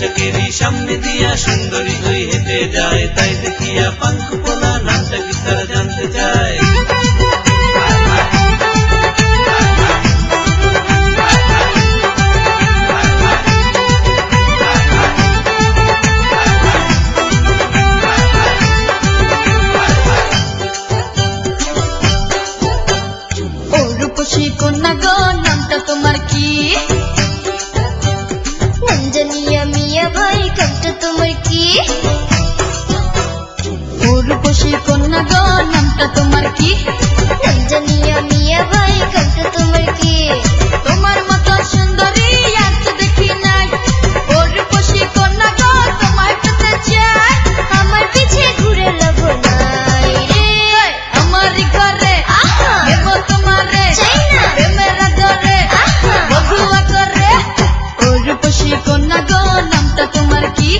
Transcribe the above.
চকেরি সামনে দিয়া সুন্দরী হই হেঁটে যায়, তাই দেখিয়া পাঙ্ক পোলা নামটা কি তারা জানতে চায়। রূপসী কন্যা গো নামটা তোমার কি? নঞ্জনিয়া মিয়া ভাই কামটা তোমার কি? রূপসী কন্যা গো নামটা তোমার কি? নঞ্জনিয়া মিয়া ভাই কামটা তোমার কি? তোমার মতো সুন্দরী আর তো দেখি নাই, ও রূপসী কন্যা গো তোমায় পেতে চাই। আমার পিছে ঘুরে লাভ নাই রে, আমার ঘরে দেব তোমারে চাই না। প্রেমের আদরে বধুয়া করে। ও রূপসী কন্যা গো নামটা তোমার কি?